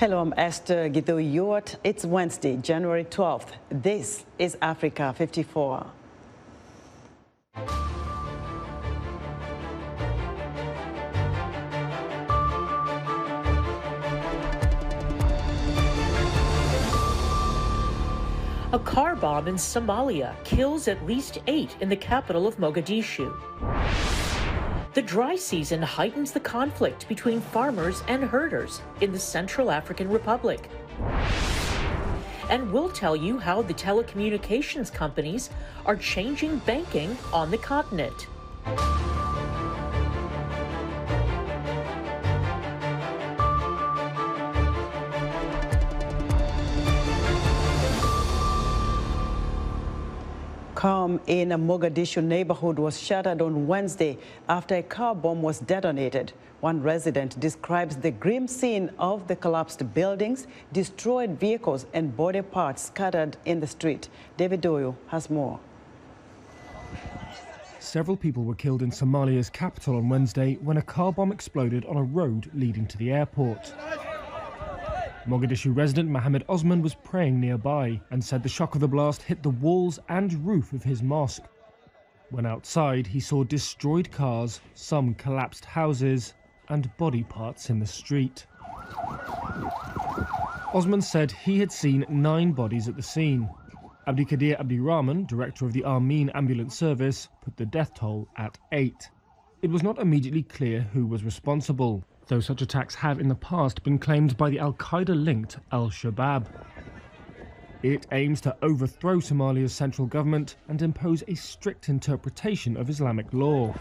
Hello, I'm Esther Githo-Ewart. It's Wednesday, January 12th. This is Africa 54. A car bomb in Somalia kills at least 8 in the capital of Mogadishu. The dry season heightens the conflict between farmers and herders in the Central African Republic. And we'll tell you how the telecommunications companies are changing banking on the continent. Calm in a Mogadishu neighborhood was shattered on Wednesday after a car bomb was detonated. One resident describes the grim scene of the collapsed buildings, destroyed vehicles and body parts scattered in the street. David Doyle has more. Several people were killed in Somalia's capital on Wednesday when a car bomb exploded on a road leading to the airport. Mogadishu resident Mohammed Osman was praying nearby and said the shock of the blast hit the walls and roof of his mosque. When outside, he saw destroyed cars, some collapsed houses, and body parts in the street. Osman said he had seen 9 bodies at the scene. Abdikadir Abdirahman, director of the Armeen ambulance service, put the death toll at 8. It was not immediately clear who was responsible, though such attacks have in the past been claimed by the Al-Qaeda-linked Al-Shabaab. It aims to overthrow Somalia's central government and impose a strict interpretation of Islamic law.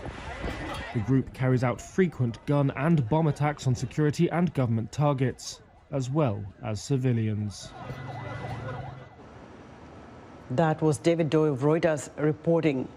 The group carries out frequent gun and bomb attacks on security and government targets, as well as civilians. That was David Doyle of Reuters reporting.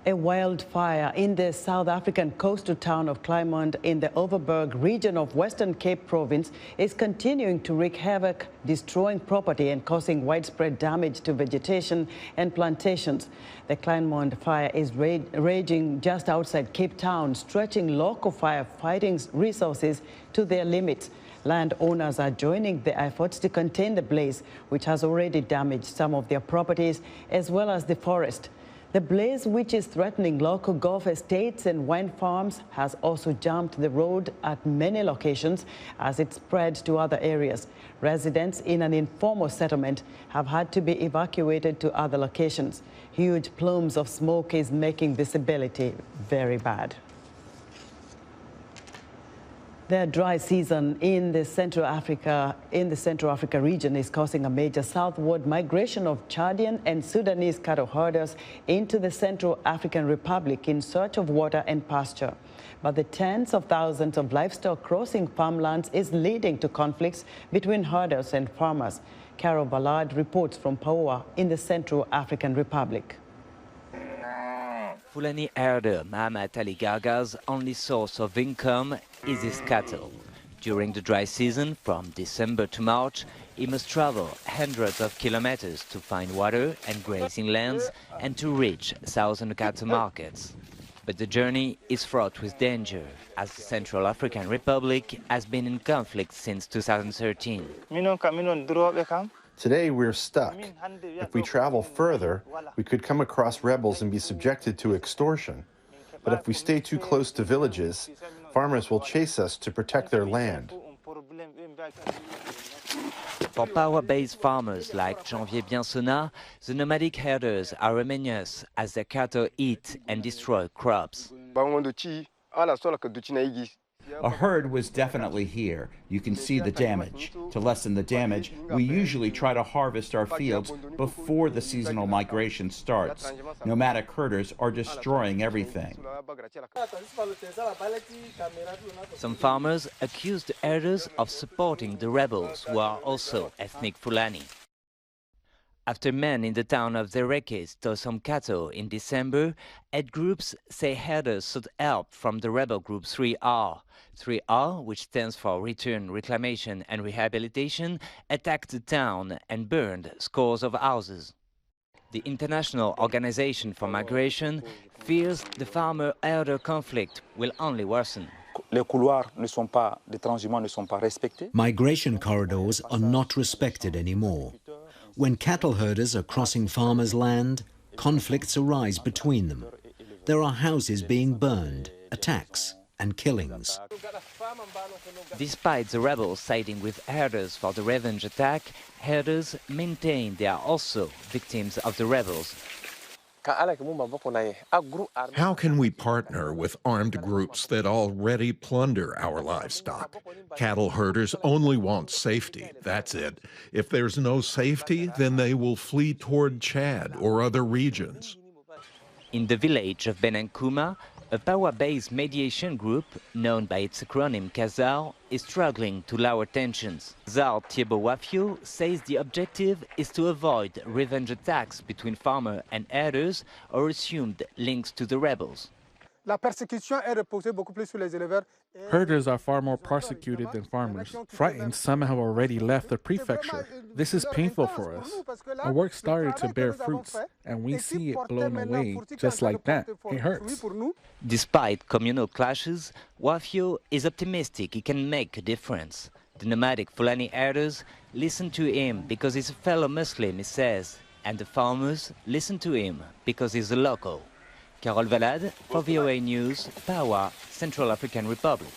A wildfire in the South African coastal town of Kleinmond in the Overberg region of Western Cape province is continuing to wreak havoc, destroying property and causing widespread damage to vegetation and plantations. The Kleinmond fire is raging just outside Cape Town, stretching local firefighting resources to their limits. Landowners are joining the efforts to contain the blaze, which has already damaged some of their properties as well as the forest. The blaze, which is threatening local golf estates and wine farms, has also jumped the road at many locations as it spread to other areas. Residents in an informal settlement have had to be evacuated to other locations. Huge plumes of smoke is making visibility very bad. The dry season in the Central Africa region is causing a major southward migration of Chadian and Sudanese cattle herders into the Central African Republic in search of water and pasture. But the tens of thousands of livestock crossing farmlands is leading to conflicts between herders and farmers. Carol Ballard reports from Paoa in the Central African Republic. Fulani herder Mahamat Ali Garga's only source of income is his cattle. During the dry season, from December to March, he must travel hundreds of kilometers to find water and grazing lands and to reach southern cattle markets. But the journey is fraught with danger, as the Central African Republic has been in conflict since 2013. Today we're stuck. If we travel further, we could come across rebels and be subjected to extortion. But if we stay too close to villages, farmers will chase us to protect their land. For power-based farmers like Janvier Biensona, the nomadic herders are a menace as their cattle eat and destroy crops. A herd was definitely here. You can see the damage. To lessen the damage, we usually try to harvest our fields before the seasonal migration starts. Nomadic herders are destroying everything. Some farmers accuse the herders of supporting the rebels, who are also ethnic Fulani. After men in the town of Zereke stole some cattle in December, aid groups say herders sought help from the rebel group C.A.R. C.A.R, which stands for Return, Reclamation and Rehabilitation, attacked the town and burned scores of houses. The International Organization for Migration fears the farmer-herder conflict will only worsen. Migration corridors are not respected anymore. When cattle herders are crossing farmers' land, conflicts arise between them. There are houses being burned, attacks and killings. Despite the rebels siding with herders for the revenge attack, herders maintain they are also victims of the rebels. How can we partner with armed groups that already plunder our livestock? Cattle herders only want safety, that's it. If there's no safety, then they will flee toward Chad or other regions. In the village of Benankuma, a power-based mediation group, known by its acronym C.A.R, is struggling to lower tensions. Zal Thiebo-Wafio says the objective is to avoid revenge attacks between farmers and herders or assumed links to the rebels. Herders are far more persecuted than farmers. Frightened, some have already left the prefecture. This is painful for us. Our work started to bear fruits, and we see it blown away just like that. It hurts. Despite communal clashes, Wafio is optimistic he can make a difference. The nomadic Fulani herders listen to him because he's a fellow Muslim, he says, and the farmers listen to him because he's a local. Carol Valade for VOA News, Pawa, Central African Republic.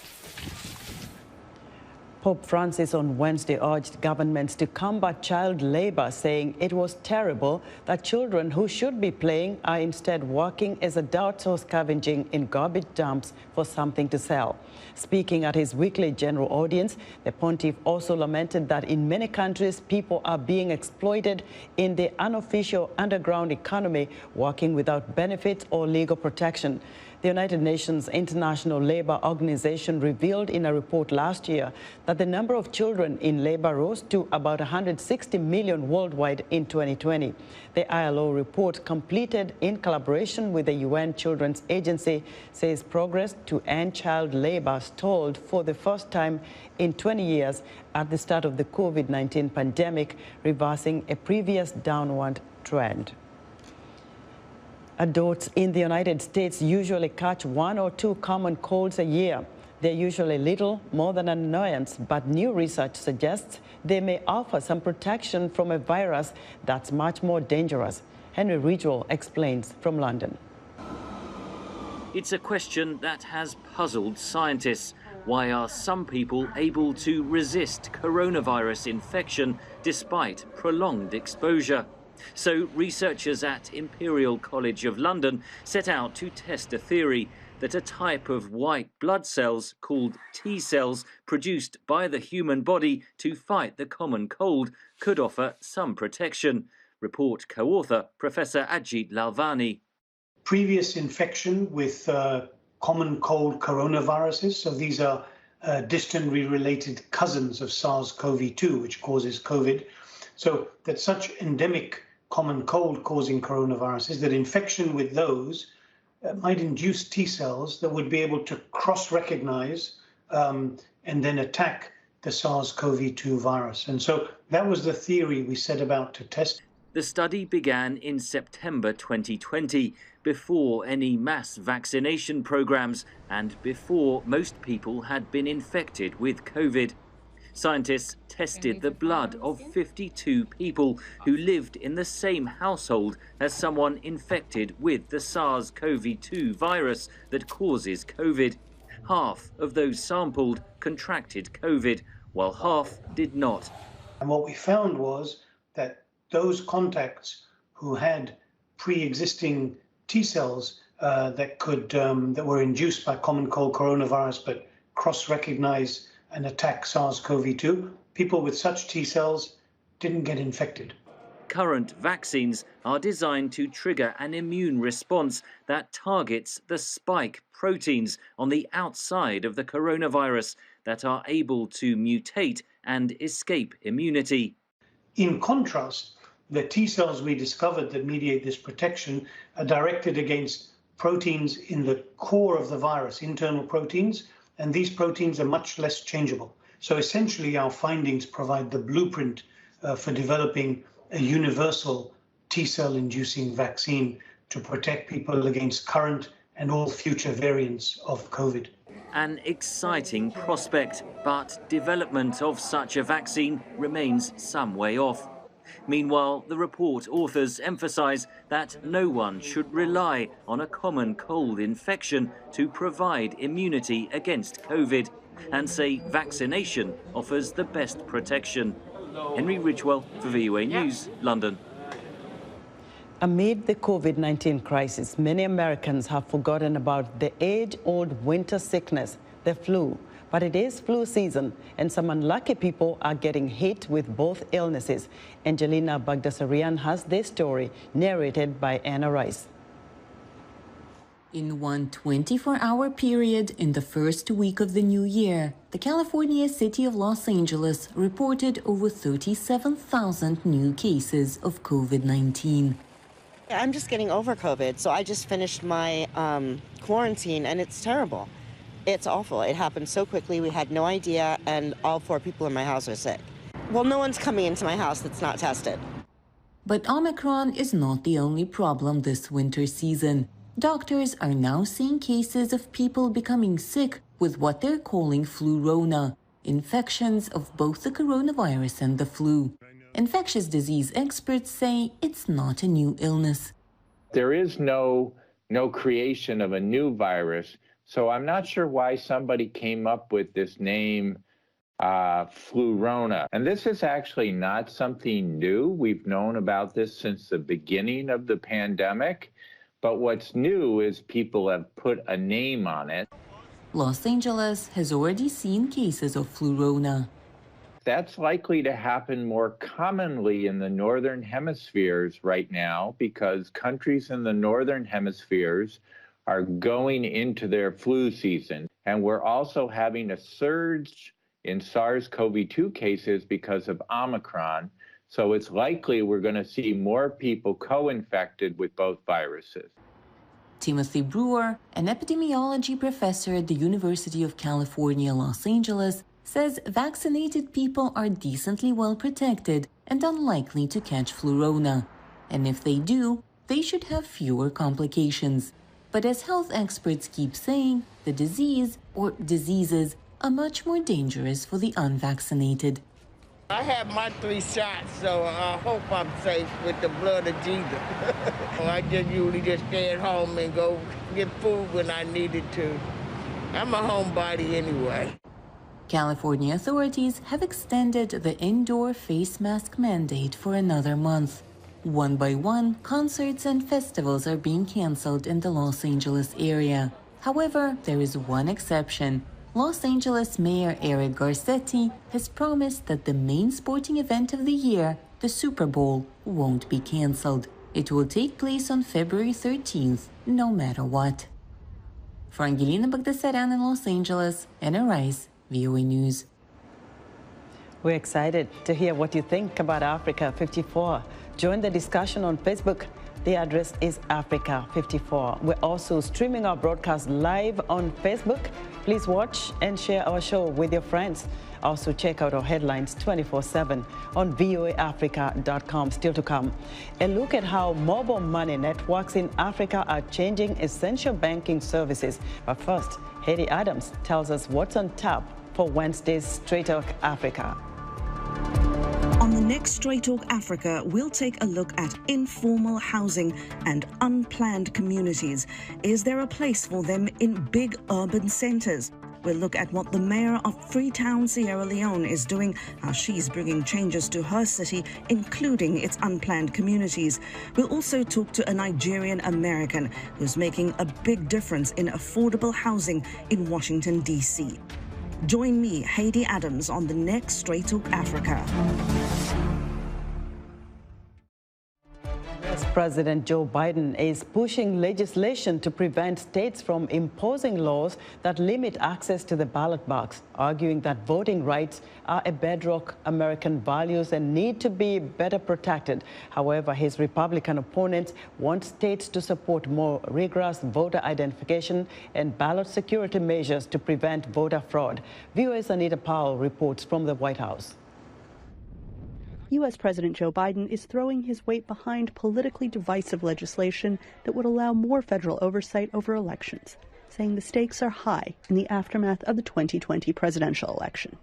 Pope Francis on Wednesday urged governments to combat child labor, saying it was terrible that children who should be playing are instead working as adults or scavenging in garbage dumps for something to sell. Speaking at his weekly general audience, the pontiff also lamented that in many countries people are being exploited in the unofficial underground economy, working without benefits or legal protection. The United Nations International Labour Organization revealed in a report last year that the number of children in labor rose to about 160 million worldwide in 2020. The ILO report, completed in collaboration with the UN Children's Agency, says progress to end child labor stalled for the first time in 20 years at the start of the COVID-19 pandemic, reversing a previous downward trend. Adults in the United States usually catch 1 or 2 common colds a year. They're usually little more than an annoyance, but new research suggests they may offer some protection from a virus that's much more dangerous. Henry Ridgwell explains from London. It's a question that has puzzled scientists. Why are some people able to resist coronavirus infection despite prolonged exposure? So researchers at Imperial College of London set out to test a theory that a type of white blood cells called T cells produced by the human body to fight the common cold could offer some protection. Report co-author Professor Ajit Lalvani. Previous infection with common cold coronaviruses, so these are distantly related cousins of SARS-CoV-2, which causes COVID. So that such endemic common cold causing coronaviruses, that infection with those might induce T cells that would be able to cross-recognize and then attack the SARS-CoV-2 virus. And so that was the theory we set about to test. The study began in September 2020, before any mass vaccination programs and before most people had been infected with COVID. Scientists tested the blood of 52 people who lived in the same household as someone infected with the SARS-CoV-2 virus that causes COVID. Half of those sampled contracted COVID, while half did not. And what we found was that those contacts who had pre-existing T cells that were induced by common cold coronavirus but cross-recognize and attack SARS-CoV-2, people with such T cells didn't get infected. Current vaccines are designed to trigger an immune response that targets the spike proteins on the outside of the coronavirus that are able to mutate and escape immunity. In contrast, the T cells we discovered that mediate this protection are directed against proteins in the core of the virus, internal proteins, and these proteins are much less changeable. So essentially our findings provide the blueprint for developing a universal T-cell inducing vaccine to protect people against current and all future variants of COVID. an exciting prospect, but development of such a vaccine remains some way off. Meanwhile, the report authors emphasise that no one should rely on a common cold infection to provide immunity against COVID, and say vaccination offers the best protection. Henry Ridgewell for VOA News, London. Amid the COVID-19 crisis, many Americans have forgotten about the age-old winter sickness, the flu. But it is flu season, and some unlucky people are getting hit with both illnesses. Angelina Bagdasarian has this story, narrated by Anna Rice. In one 24-hour period in the first week of the new year, the California city of Los Angeles reported over 37,000 new cases of COVID-19. I'm just getting over COVID, so I just finished my quarantine, and it's terrible. It's awful. It happened so quickly. We had no idea, and all 4 people in my house are sick. Well, no one's coming into my house that's not tested. But Omicron is not the only problem this winter season. Doctors are now seeing cases of people becoming sick with what they're calling Flurona, infections of both the coronavirus and the flu. Infectious disease experts say it's not a new illness. There is no creation of a new virus. So I'm not sure why somebody came up with this name, Flurona. And this is actually not something new. We've known about this since the beginning of the pandemic. But what's new is people have put a name on it. Los Angeles has already seen cases of Flurona. That's likely to happen more commonly in the northern hemispheres right now because countries in the northern hemispheres are going into their flu season. And we're also having a surge in SARS-CoV-2 cases because of Omicron. So it's likely we're going to see more people co-infected with both viruses. Timothy Brewer, an epidemiology professor at the University of California, Los Angeles, says vaccinated people are decently well protected and unlikely to catch Flurona. And if they do, they should have fewer complications. But as health experts keep saying, the disease, or diseases, are much more dangerous for the unvaccinated. I have my 3 shots, so I hope I'm safe with the blood of Jesus. I just usually just stay at home and go get food when I needed to. I'm a homebody anyway. California authorities have extended the indoor face mask mandate for another month. One by one, concerts and festivals are being canceled in the Los Angeles area. However, there is one exception. Los Angeles Mayor Eric Garcetti has promised that the main sporting event of the year, the Super Bowl, won't be canceled. It will take place on February 13th, no matter what. For Angelina Bagdasarian in Los Angeles, Anna Rice, VOA News. We're excited to hear what you think about Africa 54. Join the discussion on Facebook. The address is Africa 54. We're also streaming our broadcast live on Facebook. Please watch and share our show with your friends. Also check out our headlines 24/7 on voaafrica.com. Still to come, a look at how mobile money networks in Africa are changing essential banking services. But first, Haiti Adams tells us what's on tap for Wednesday's Straight Talk Africa. On the next Straight Talk Africa, we'll take a look at informal housing and unplanned communities. Is there a place for them in big urban centers? We'll look at what the mayor of Freetown, Sierra Leone is doing, how she's bringing changes to her city, including its unplanned communities. We'll also talk to a Nigerian American who's making a big difference in affordable housing in Washington, D.C. Join me, Haiti Adams, on the next Straight Talk Africa. US President Joe Biden is pushing legislation to prevent states from imposing laws that limit access to the ballot box, arguing that voting rights are a bedrock American values and need to be better protected. However, his Republican opponents want states to support more rigorous voter identification and ballot security measures to prevent voter fraud. VOA's Anita Powell reports from the White House. U.S. President Joe Biden is throwing his weight behind politically divisive legislation that would allow more federal oversight over elections. saying the stakes are high in the aftermath of the 2020 presidential election.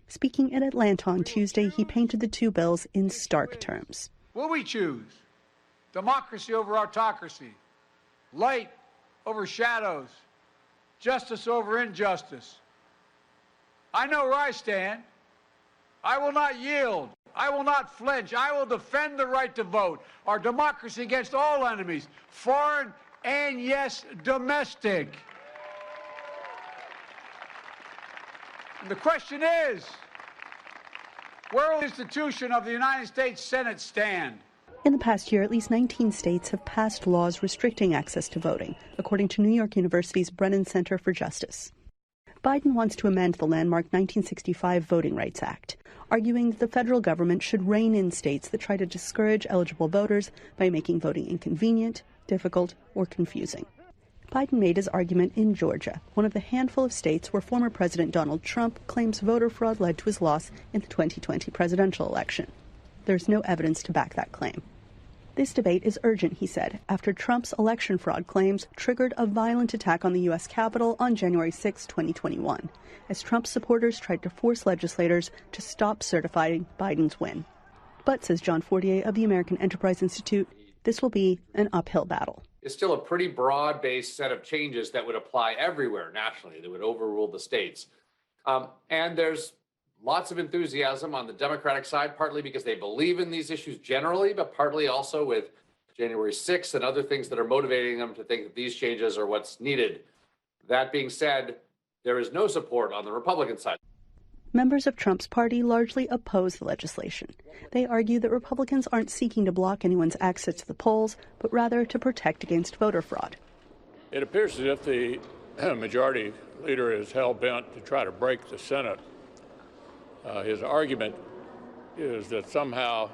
Speaking in Atlanta on Tuesday, he painted the two bills in stark terms. Will we choose democracy over autocracy, light over shadows, justice over injustice? I know where I stand. I will not yield. I will not flinch. I will defend the right to vote, our democracy against all enemies, foreign and, yes, domestic. And the question is, where will the institution of the United States Senate stand? In the past year, at least 19 states have passed laws restricting access to voting, according to New York University's Brennan Center for Justice. Biden wants to amend the landmark 1965 Voting Rights Act, arguing that the federal government should rein in states that try to discourage eligible voters by making voting inconvenient, difficult, or confusing. Biden made his argument in Georgia, one of the handful of states where former President Donald Trump claims voter fraud led to his loss in the 2020 presidential election. There's no evidence to back that claim. This debate is urgent, he said, after Trump's election fraud claims triggered a violent attack on the U.S. Capitol on January 6, 2021, as Trump supporters tried to force legislators to stop certifying Biden's win. But, says John Fortier of the American Enterprise Institute, this will be an uphill battle. It's still a pretty broad-based set of changes that would apply everywhere nationally, that would overrule the states. And there's lots of enthusiasm on the Democratic side, partly because they believe in these issues generally, but partly also with January 6th and other things that are motivating them to think that these changes are what's needed. That being said, there is no support on the Republican side. Members of Trump's party largely oppose the legislation. They argue that Republicans aren't seeking to block anyone's access to the polls, but rather to protect against voter fraud. It appears as if the majority leader is hell-bent to try to break the Senate. His argument is that somehow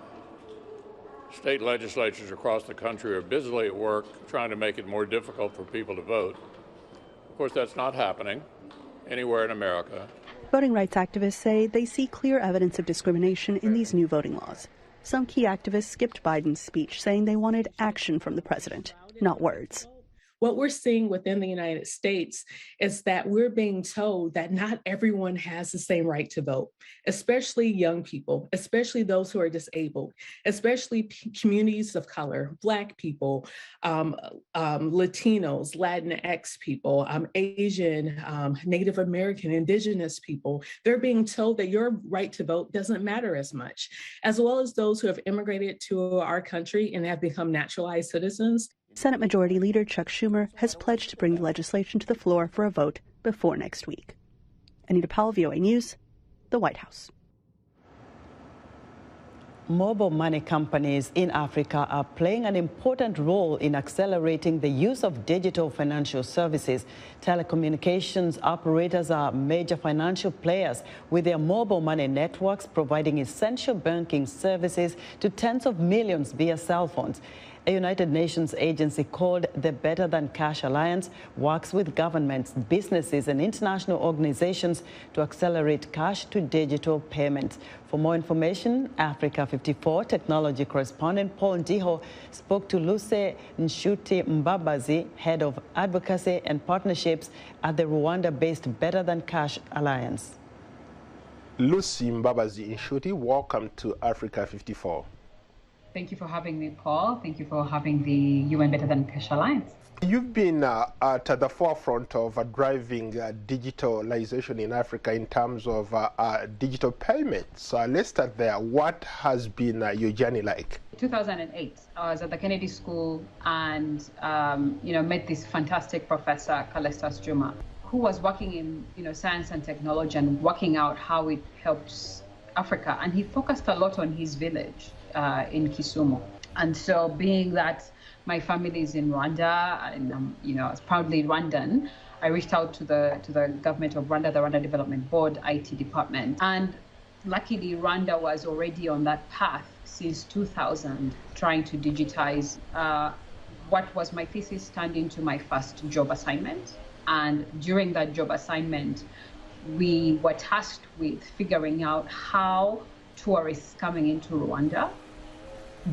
state legislatures across the country are busily at work trying to make it more difficult for people to vote. Of course, that's not happening anywhere in America. Voting rights activists say they see clear evidence of discrimination in these new voting laws. Some key activists skipped Biden's speech, saying they wanted action from the president, not words. What we're seeing within the United States is that we're being told that not everyone has the same right to vote, especially young people, especially those who are disabled, especially communities of color, Black people, Latinos, Latinx people, Asian, Native American, Indigenous people. They're being told that your right to vote doesn't matter as much, as well as those who have immigrated to our country and have become naturalized citizens. Senate Majority Leader Chuck Schumer has pledged to bring the legislation to the floor for a vote before next week. Anita Powell, VOA News, the White House. Mobile money companies in Africa are playing an important role in accelerating the use of digital financial services. Telecommunications operators are major financial players, with their mobile money networks providing essential banking services to tens of millions via cell phones. A United Nations agency called the Better Than Cash Alliance works with governments, businesses and international organizations to accelerate cash to digital payments. For more information, Africa 54 technology correspondent Paul Ndiho spoke to Lucy Nshuti Mbabazi, head of advocacy and partnerships at the Rwanda-based Better Than Cash Alliance. Lucy Mbabazi Nshuti, welcome to Africa 54. Thank you for having me, Paul. Thank you for having the UN Better Than Cash Alliance. You've been at the forefront of driving digitalization in Africa in terms of digital payments. Let's start there. What has been your journey like? 2008, I was at the Kennedy School and met this fantastic professor, Kalestas Juma, who was working in science and technology and working out how it helps Africa. And he focused a lot on his village in Kisumu. And so being that my family is in Rwanda and I was proudly Rwandan, I reached out to the government of Rwanda, the Rwanda Development Board, IT department. And luckily, Rwanda was already on that path since 2000, trying to digitize. What was my thesis turned into my first job assignment. And during that job assignment, we were tasked with figuring out how tourists coming into Rwanda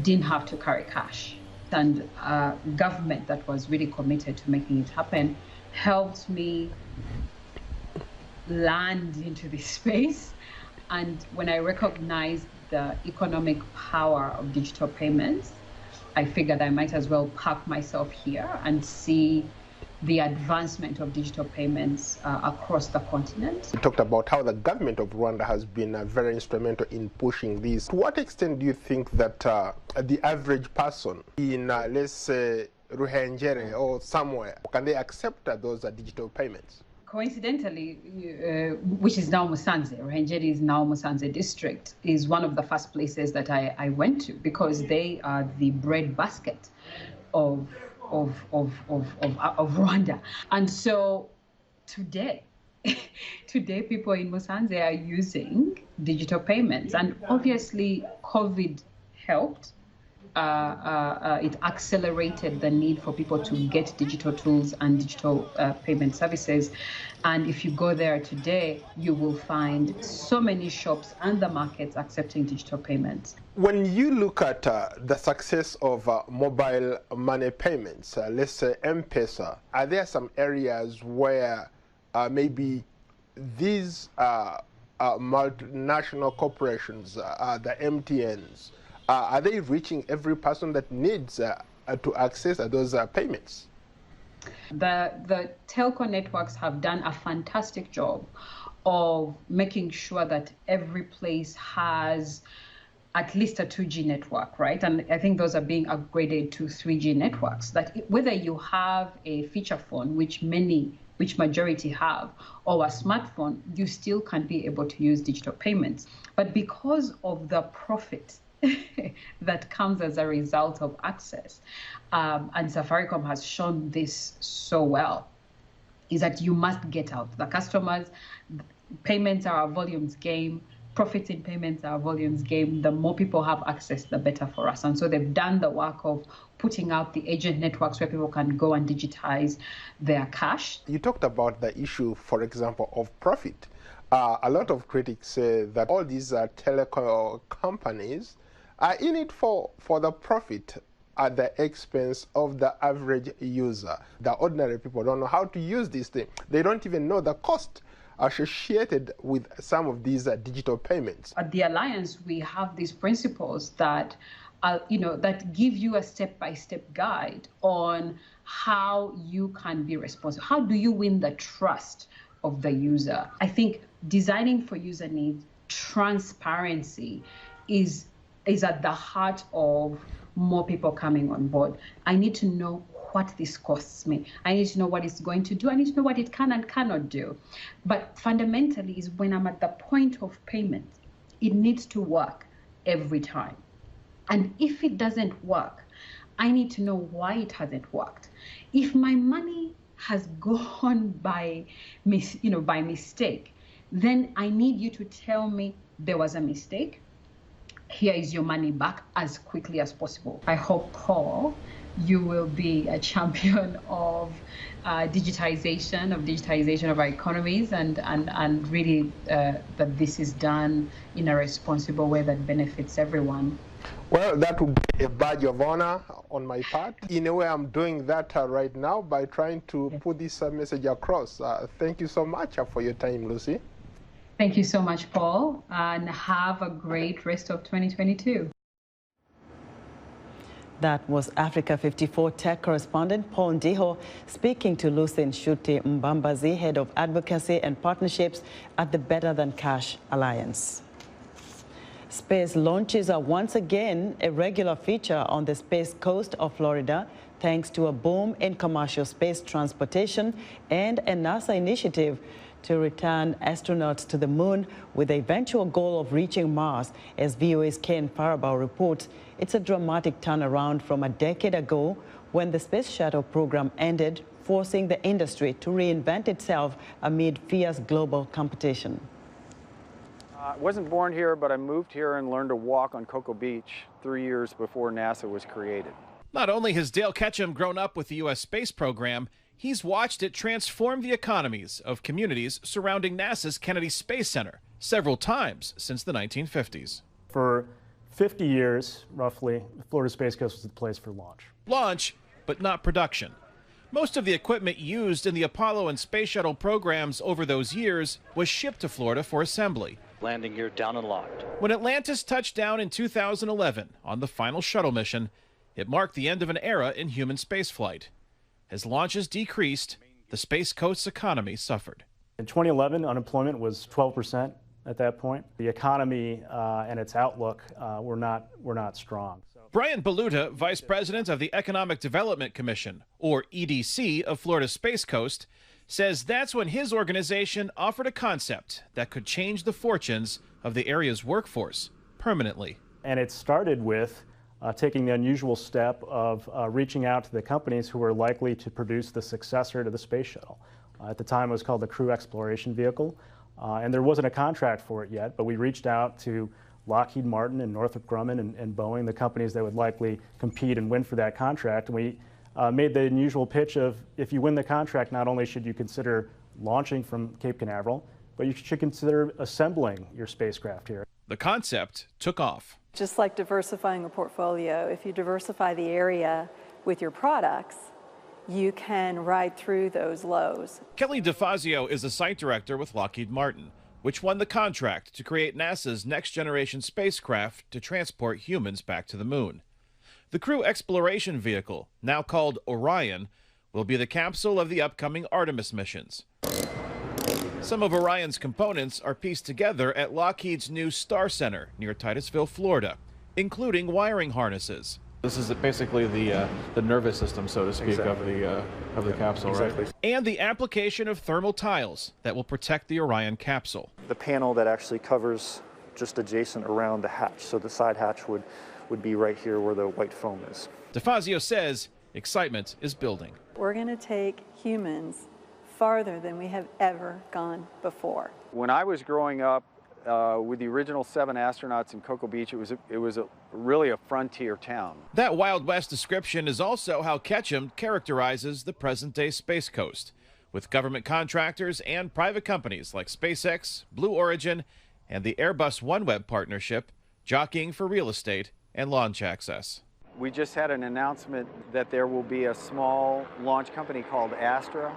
didn't have to carry cash. And a government that was really committed to making it happen helped me land into this space. And when I recognized the economic power of digital payments, I figured I might as well park myself here and see the advancement of digital payments across the continent. You talked about how the government of Rwanda has been very instrumental in pushing this. To what extent do you think that the average person in, let's say, Ruhengeri or somewhere, can they accept those digital payments? Coincidentally, which is now Musanze, Ruhengeri is now Musanze district, is one of the first places that I went to, because they are the breadbasket of Rwanda. And so today people in Musanze are using digital payments, and obviously COVID helped. It accelerated the need for people to get digital tools and digital payment services. And if you go there today, you will find so many shops and the markets accepting digital payments. When you look at the success of mobile money payments, let's say M-Pesa, are there some areas where maybe these multinational corporations, the MTNs, are they reaching every person that needs to access those payments? The telco networks have done a fantastic job of making sure that every place has at least a 2G network, right? And I think those are being upgraded to 3G networks, that whether you have a feature phone, which majority have, or a smartphone, you still can be able to use digital payments. But because of the profit that comes as a result of access, and Safaricom has shown this so well, is that you must get out. The customers, payments are a volumes game, profits in payments are a volumes game. The more people have access, the better for us. And so they've done the work of putting out the agent networks where people can go and digitize their cash. You talked about the issue, for example, of profit. A lot of critics say that all these telecom companies are in it for the profit at the expense of the average user. The ordinary people don't know how to use this thing. They don't even know the cost associated with some of these digital payments. At the Alliance, we have these principles that that give you a step-by-step guide on how you can be responsible. How do you win the trust of the user? I think designing for user needs, transparency is at the heart of more people coming on board. I need to know what this costs me. I need to know what it's going to do. I need to know what it can and cannot do. But fundamentally is when I'm at the point of payment, it needs to work every time. And if it doesn't work, I need to know why it hasn't worked. If my money has gone by mistake, then I need you to tell me there was a mistake. Here is your money back as quickly as possible. I hope, Paul, you will be a champion of digitization of our economies, and really that this is done in a responsible way that benefits everyone. Well, that would be a badge of honor on my part. In a way, I'm doing that right now by trying to put this message across. Thank you so much for your time, Lucy. Thank you so much, Paul, and have a great rest of 2022. That was Africa 54 tech correspondent Paul Ndiho speaking to Lucy Nshuti Mbabazi, head of advocacy and partnerships at the Better Than Cash Alliance. Space launches are once again a regular feature on the Space Coast of Florida, thanks to a boom in commercial space transportation and a NASA initiative to return astronauts to the moon with the eventual goal of reaching Mars. As VOA's Ken Faribault reports, it's a dramatic turnaround from a decade ago when the Space Shuttle program ended, forcing the industry to reinvent itself amid fierce global competition. I wasn't born here, but I moved here and learned to walk on Cocoa Beach 3 years before NASA was created. Not only has Dale Ketchum grown up with the U.S. space program, he's watched it transform the economies of communities surrounding NASA's Kennedy Space Center several times since the 1950s. For 50 years, roughly, Florida Space Coast was the place for launch. Launch, but not production. Most of the equipment used in the Apollo and Space Shuttle programs over those years was shipped to Florida for assembly. Landing gear down and locked. When Atlantis touched down in 2011 on the final shuttle mission, it marked the end of an era in human spaceflight. As launches decreased, the Space Coast's economy suffered. In 2011, unemployment was 12% at that point. The economy and its outlook were not strong. Brian Baluta, Vice President of the Economic Development Commission, or EDC, of Florida's Space Coast, says that's when his organization offered a concept that could change the fortunes of the area's workforce permanently. And it started with taking the unusual step of reaching out to the companies who were likely to produce the successor to the space shuttle. At the time, it was called the Crew Exploration Vehicle, and there wasn't a contract for it yet, but we reached out to Lockheed Martin and Northrop Grumman and Boeing, the companies that would likely compete and win for that contract. And we made the unusual pitch of, if you win the contract, not only should you consider launching from Cape Canaveral, but you should consider assembling your spacecraft here. The concept took off. Just like diversifying a portfolio, if you diversify the area with your products, you can ride through those lows. Kelly DeFazio is a site director with Lockheed Martin, which won the contract to create NASA's next-generation spacecraft to transport humans back to the moon. The Crew Exploration Vehicle, now called Orion, will be the capsule of the upcoming Artemis missions. Some of Orion's components are pieced together at Lockheed's new Star Center near Titusville, Florida, including wiring harnesses. This is basically the nervous system, so to speak, of the capsule, right? And the application of thermal tiles that will protect the Orion capsule. The panel that actually covers just adjacent around the hatch, so the side hatch would be right here where the white foam is. DeFazio says excitement is building. We're going to take humans farther than we have ever gone before. When I was growing up with the original 7 astronauts in Cocoa Beach, it was really a frontier town. That Wild West description is also how Ketchum characterizes the present-day Space Coast, with government contractors and private companies like SpaceX, Blue Origin, and the Airbus OneWeb partnership jockeying for real estate and launch access. We just had an announcement that there will be a small launch company called Astra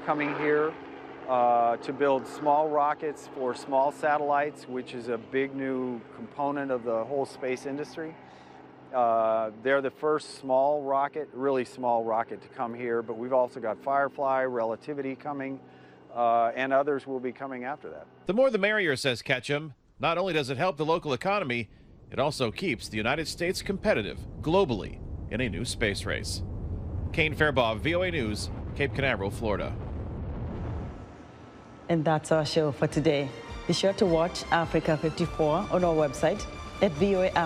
coming here to build small rockets for small satellites, which is a big new component of the whole space industry. They're the first small rocket, really small rocket to come here, but we've also got Firefly, Relativity coming, and others will be coming after that. The more the merrier, says Ketchum. Not only does it help the local economy, it also keeps the United States competitive globally in a new space race. Kane Fairbaugh, VOA News, Cape Canaveral, Florida. And that's our show for today. Be sure to watch Africa 54 on our website at VOA Africa.